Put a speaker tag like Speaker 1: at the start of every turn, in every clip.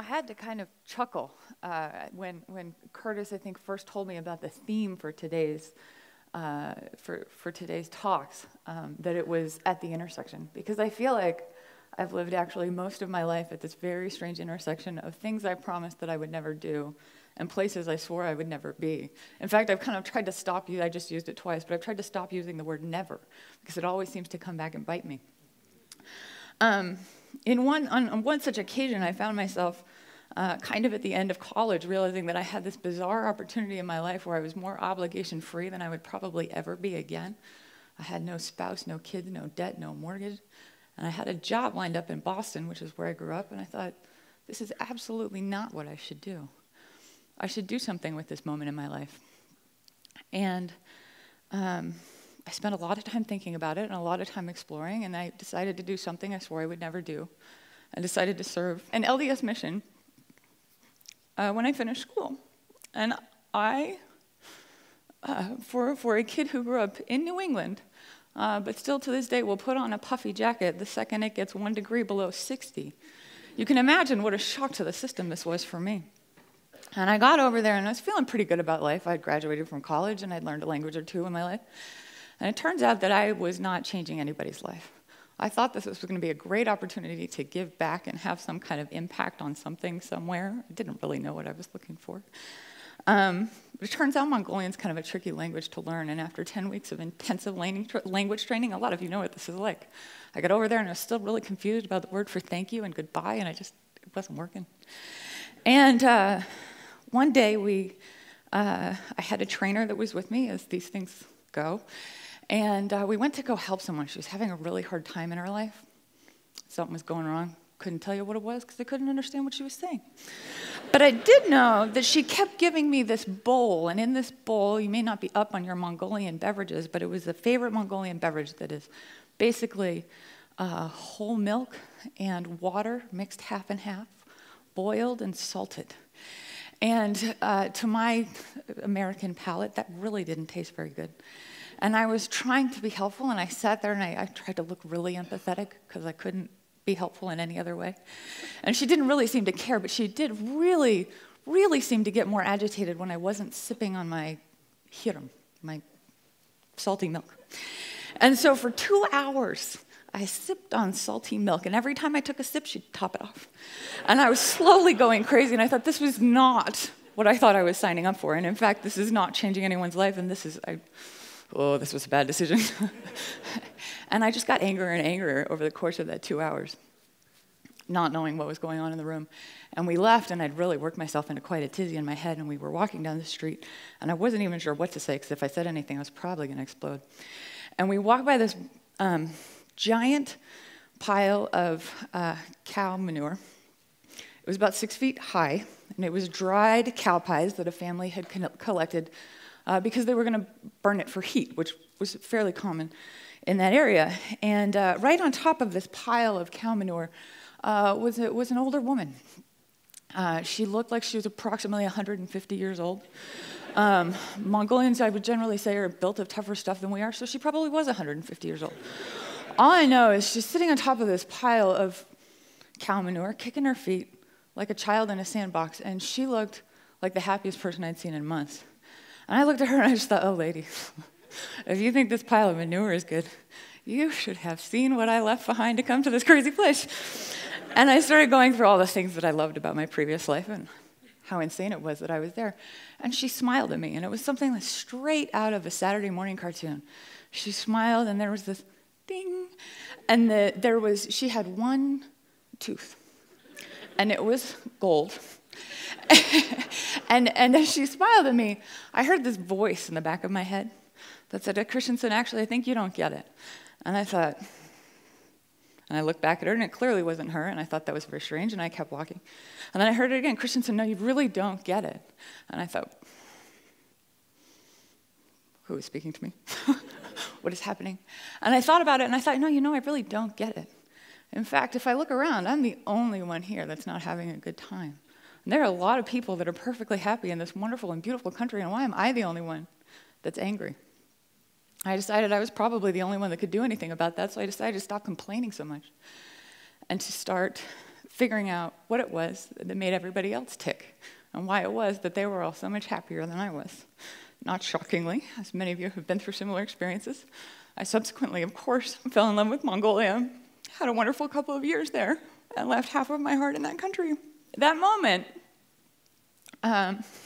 Speaker 1: had to kind of chuckle when Curtis, I think, first told me about the theme for today's today's talks, that it was at the intersection, because I feel like I've lived actually most of my life at this very strange intersection of things I promised that I would never do and places I swore I would never be. In fact, I've kind of tried to stop I just used it twice, but I've tried to stop using the word never, because it always seems to come back and bite me. On one such occasion, I found myself kind of at the end of college, realizing that I had this bizarre opportunity in my life where I was more obligation-free than I would probably ever be again. I had no spouse, no kids, no debt, no mortgage, and I had a job lined up in Boston, which is where I grew up, and I thought, this is absolutely not what I should do. I should do something with this moment in my life. And I spent a lot of time thinking about it and a lot of time exploring, and I decided to do something I swore I would never do. I decided to serve an LDS mission when I finished school. And I, for a kid who grew up in New England, but still to this day will put on a puffy jacket the second it gets 1 degree below 60. You can imagine what a shock to the system this was for me. And I got over there and I was feeling pretty good about life. I'd graduated from college and I'd learned a language or two in my life. And it turns out that I was not changing anybody's life. I thought this was going to be a great opportunity to give back and have some kind of impact on something somewhere. I didn't really know what I was looking for. But it turns out Mongolian's kind of a tricky language to learn, and after 10 weeks of intensive language training, a lot of you know what this is like. I got over there and I was still really confused about the word for thank you and goodbye, and it wasn't working. And one day I had a trainer that was with me, as these things go, and we went to go help someone. She was having a really hard time in her life. Something was going wrong. Couldn't tell you what it was because I couldn't understand what she was saying. But I did know that she kept giving me this bowl, and in this bowl, you may not be up on your Mongolian beverages, but it was a favorite Mongolian beverage that is basically whole milk and water mixed half and half, boiled and salted. And to my American palate, that really didn't taste very good. And I was trying to be helpful, and I sat there and I tried to look really empathetic because I couldn't be helpful in any other way. And she didn't really seem to care, but she did really, really seem to get more agitated when I wasn't sipping on my hiram, my salty milk. And so for 2 hours, I sipped on salty milk, and every time I took a sip, she'd top it off. And I was slowly going crazy, and I thought this was not what I thought I was signing up for. And in fact, this is not changing anyone's life, and this was a bad decision. And I just got angrier and angrier over the course of that 2 hours, not knowing what was going on in the room. And we left, and I'd really worked myself into quite a tizzy in my head, and we were walking down the street, and I wasn't even sure what to say, because if I said anything, I was probably going to explode. And we walked by this giant pile of cow manure. It was about 6 feet high, and it was dried cow pies that a family had collected because they were going to burn it for heat, which was fairly common in that area. And right on top of this pile of cow manure was an older woman. She looked like she was approximately 150 years old. Mongolians, I would generally say, are built of tougher stuff than we are, so she probably was 150 years old. All I know is she's sitting on top of this pile of cow manure, kicking her feet like a child in a sandbox, and she looked like the happiest person I'd seen in months. And I looked at her and I just thought, oh, lady, if you think this pile of manure is good, you should have seen what I left behind to come to this crazy place. And I started going through all the things that I loved about my previous life and how insane it was that I was there. And she smiled at me, and it was something that's straight out of a Saturday morning cartoon. She smiled, and there was this ding, and she had one tooth, and it was gold. and as she smiled at me, I heard this voice in the back of my head that said, Christensen, actually, I think you don't get it. And I thought, and I looked back at her, and it clearly wasn't her, and I thought that was very strange, and I kept walking. And then I heard it again, Christensen, no, you really don't get it. And I thought, who is speaking to me? What is happening? And I thought about it, and I thought, no, I really don't get it. In fact, if I look around, I'm the only one here that's not having a good time. And there are a lot of people that are perfectly happy in this wonderful and beautiful country, and why am I the only one that's angry? I decided I was probably the only one that could do anything about that, so I decided to stop complaining so much and to start figuring out what it was that made everybody else tick and why it was that they were all so much happier than I was. Not shockingly, as many of you have been through similar experiences, I subsequently, of course, fell in love with Mongolia, had a wonderful couple of years there, and left half of my heart in that country. That moment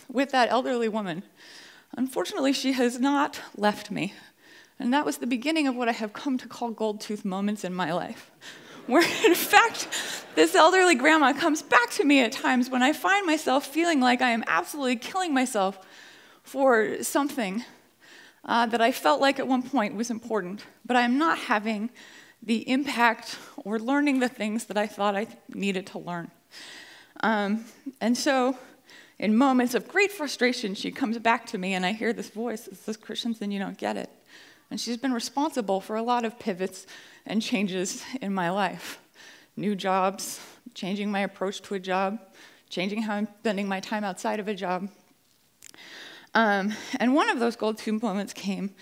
Speaker 1: with that elderly woman, unfortunately, she has not left me. And that was the beginning of what I have come to call gold tooth moments in my life, where in fact, this elderly grandma comes back to me at times when I find myself feeling like I am absolutely killing myself for something that I felt like at one point was important, but I am not having the impact or learning the things that I thought I needed to learn. And so in moments of great frustration, she comes back to me and I hear this voice, it says, "Christensen, you don't get it." And she's been responsible for a lot of pivots and changes in my life. New jobs, changing my approach to a job, changing how I'm spending my time outside of a job. And one of those gold tooth moments came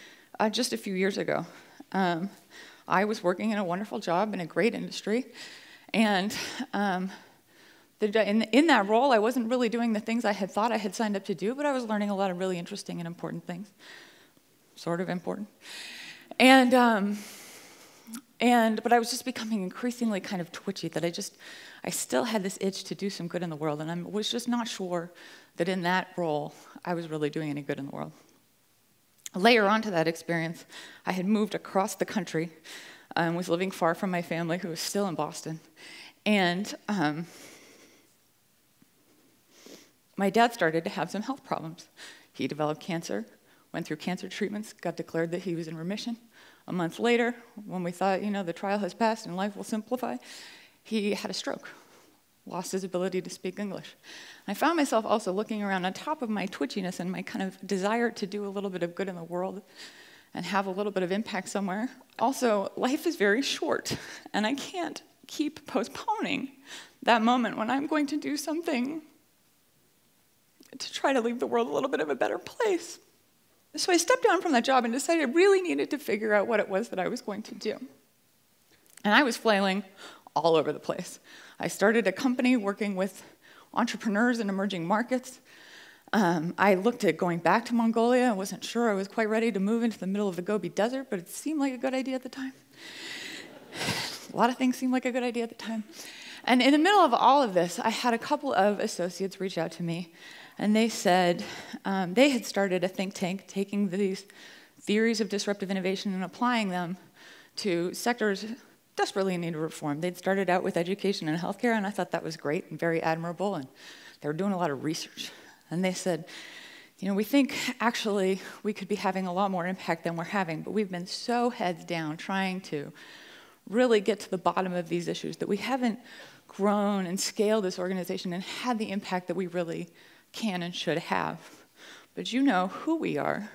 Speaker 1: just a few years ago. I was working in a wonderful job in a great industry, and in that role, I wasn't really doing the things I had thought I had signed up to do, but I was learning a lot of really interesting and important things, sort of important. But I was just becoming increasingly kind of twitchy, that I still had this itch to do some good in the world, and I was just not sure that in that role, I was really doing any good in the world. Later on to that experience, I had moved across the country and was living far from my family, who was still in Boston. And my dad started to have some health problems. He developed cancer, went through cancer treatments, got declared that he was in remission. A month later, when we thought, the trial has passed and life will simplify, he had a stroke, lost his ability to speak English. I found myself also looking around on top of my twitchiness and my kind of desire to do a little bit of good in the world and have a little bit of impact somewhere. Also, life is very short, and I can't keep postponing that moment when I'm going to do something to try to leave the world a little bit of a better place. So I stepped down from that job and decided I really needed to figure out what it was that I was going to do. And I was flailing all over the place. I started a company working with entrepreneurs in emerging markets. I looked at going back to Mongolia. I wasn't sure I was quite ready to move into the middle of the Gobi Desert, but it seemed like a good idea at the time. A lot of things seemed like a good idea at the time. And in the middle of all of this, I had a couple of associates reach out to me, and they said they had started a think tank taking these theories of disruptive innovation and applying them to sectors desperately in need of reform. They'd started out with education and healthcare, and I thought that was great and very admirable, and they were doing a lot of research. And they said, we think actually we could be having a lot more impact than we're having, but we've been so heads down trying to really get to the bottom of these issues that we haven't grown and scaled this organization and had the impact that we really can and should have. But you know who we are.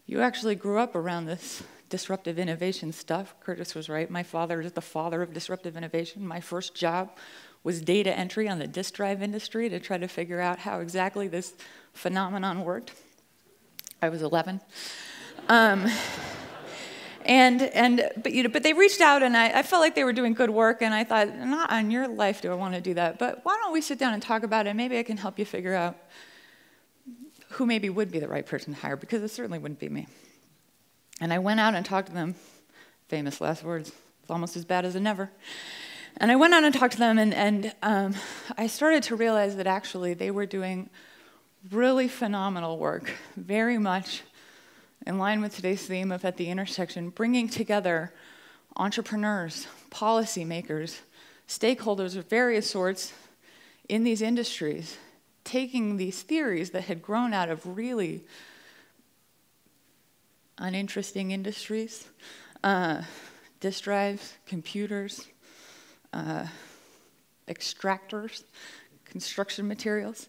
Speaker 1: You actually grew up around this disruptive innovation stuff. Curtis was right. My father is the father of disruptive innovation. My first job was data entry on the disk drive industry to try to figure out how exactly this phenomenon worked. I was 11. But they reached out, and I felt like they were doing good work, and I thought, not on your life do I want to do that, but why don't we sit down and talk about it? Maybe I can help you figure out who maybe would be the right person to hire, because it certainly wouldn't be me. And I went out and talked to them. Famous last words. It's almost as bad as a never. And I went out and talked to them, and I started to realize that actually they were doing really phenomenal work, very much in line with today's theme of At the Intersection, bringing together entrepreneurs, policymakers, stakeholders of various sorts in these industries, taking these theories that had grown out of really uninteresting industries, disk drives, computers, extractors, construction materials,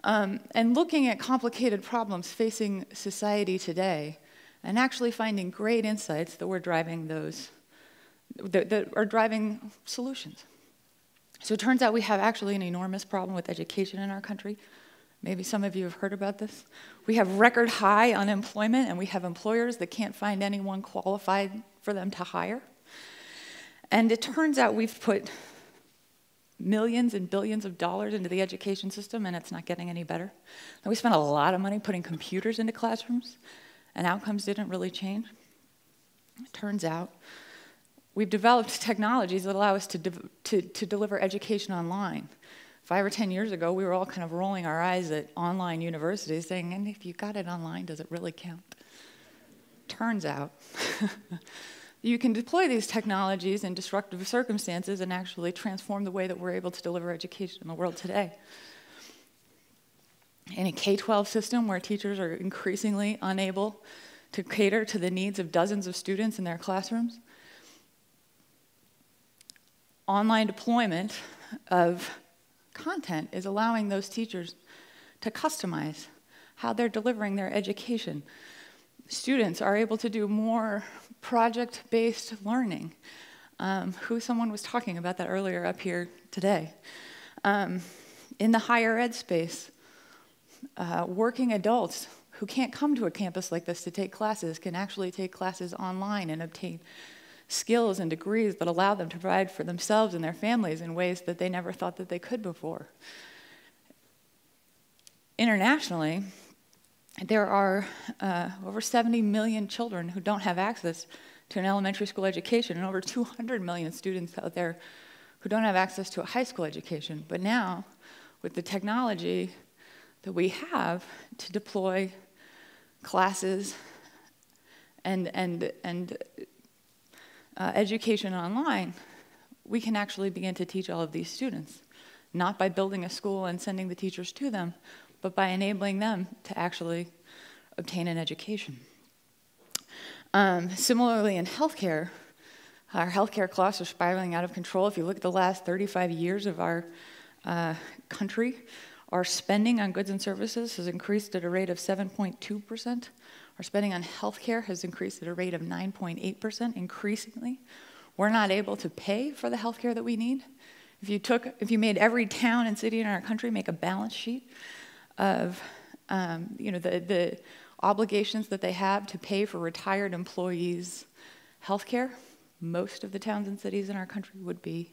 Speaker 1: and looking at complicated problems facing society today, and actually finding great insights that were driving those, that are driving solutions. So it turns out we have actually an enormous problem with education in our country. Maybe some of you have heard about this. We have record high unemployment, and we have employers that can't find anyone qualified for them to hire. And it turns out we've put millions and billions of dollars into the education system, and it's not getting any better. And we spent a lot of money putting computers into classrooms, and outcomes didn't really change. It turns out we've developed technologies that allow us to deliver education online. 5 or 10 years ago, we were all kind of rolling our eyes at online universities saying, and if you got it online, does it really count? Turns out, you can deploy these technologies in disruptive circumstances and actually transform the way that we're able to deliver education in the world today. In a K-12 system where teachers are increasingly unable to cater to the needs of dozens of students in their classrooms, online deployment of content is allowing those teachers to customize how they're delivering their education. Students are able to do more project-based learning. Someone was talking about that earlier up here today. In the higher ed space, working adults who can't come to a campus like this to take classes can actually take classes online and obtain skills and degrees that allow them to provide for themselves and their families in ways that they never thought that they could before. Internationally, there are over 70 million children who don't have access to an elementary school education, and over 200 million students out there who don't have access to a high school education. But now, with the technology that we have to deploy classes and education online, we can actually begin to teach all of these students, not by building a school and sending the teachers to them, but by enabling them to actually obtain an education. Similarly, in healthcare, our healthcare costs are spiraling out of control. If you look at the last 35 years of our country, our spending on goods and services has increased at a rate of 7.2%. Our spending on healthcare has increased at a rate of 9.8% increasingly. We're not able to pay for the healthcare that we need. If you made every town and city in our country make a balance sheet of the obligations that they have to pay for retired employees' healthcare, most of the towns and cities in our country would be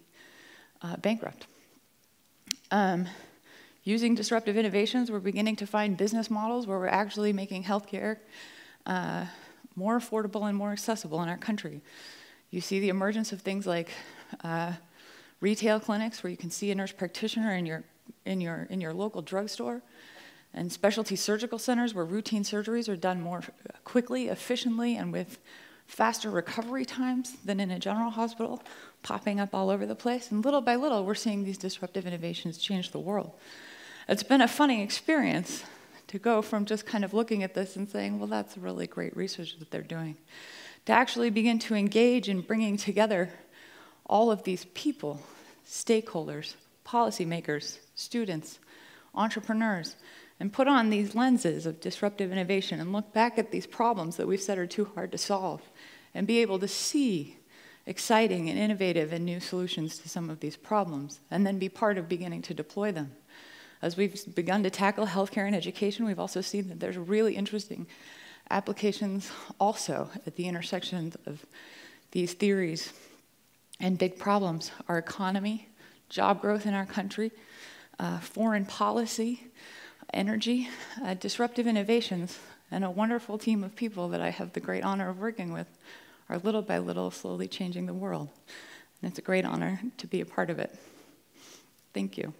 Speaker 1: bankrupt. Using disruptive innovations, we're beginning to find business models where we're actually making healthcare more affordable and more accessible in our country. You see the emergence of things like retail clinics where you can see a nurse practitioner in your local drugstore, and specialty surgical centers where routine surgeries are done more quickly, efficiently, and with faster recovery times than in a general hospital, popping up all over the place. And little by little, we're seeing these disruptive innovations change the world. It's been a funny experience to go from just kind of looking at this and saying, well, that's really great research that they're doing, to actually begin to engage in bringing together all of these people, stakeholders, policymakers, students, entrepreneurs, and put on these lenses of disruptive innovation and look back at these problems that we've said are too hard to solve and be able to see exciting and innovative and new solutions to some of these problems and then be part of beginning to deploy them. As we've begun to tackle healthcare and education, we've also seen that there's really interesting applications also at the intersections of these theories and big problems: our economy, job growth in our country, foreign policy, energy, disruptive innovations, and a wonderful team of people that I have the great honor of working with are little by little slowly changing the world. And it's a great honor to be a part of it. Thank you.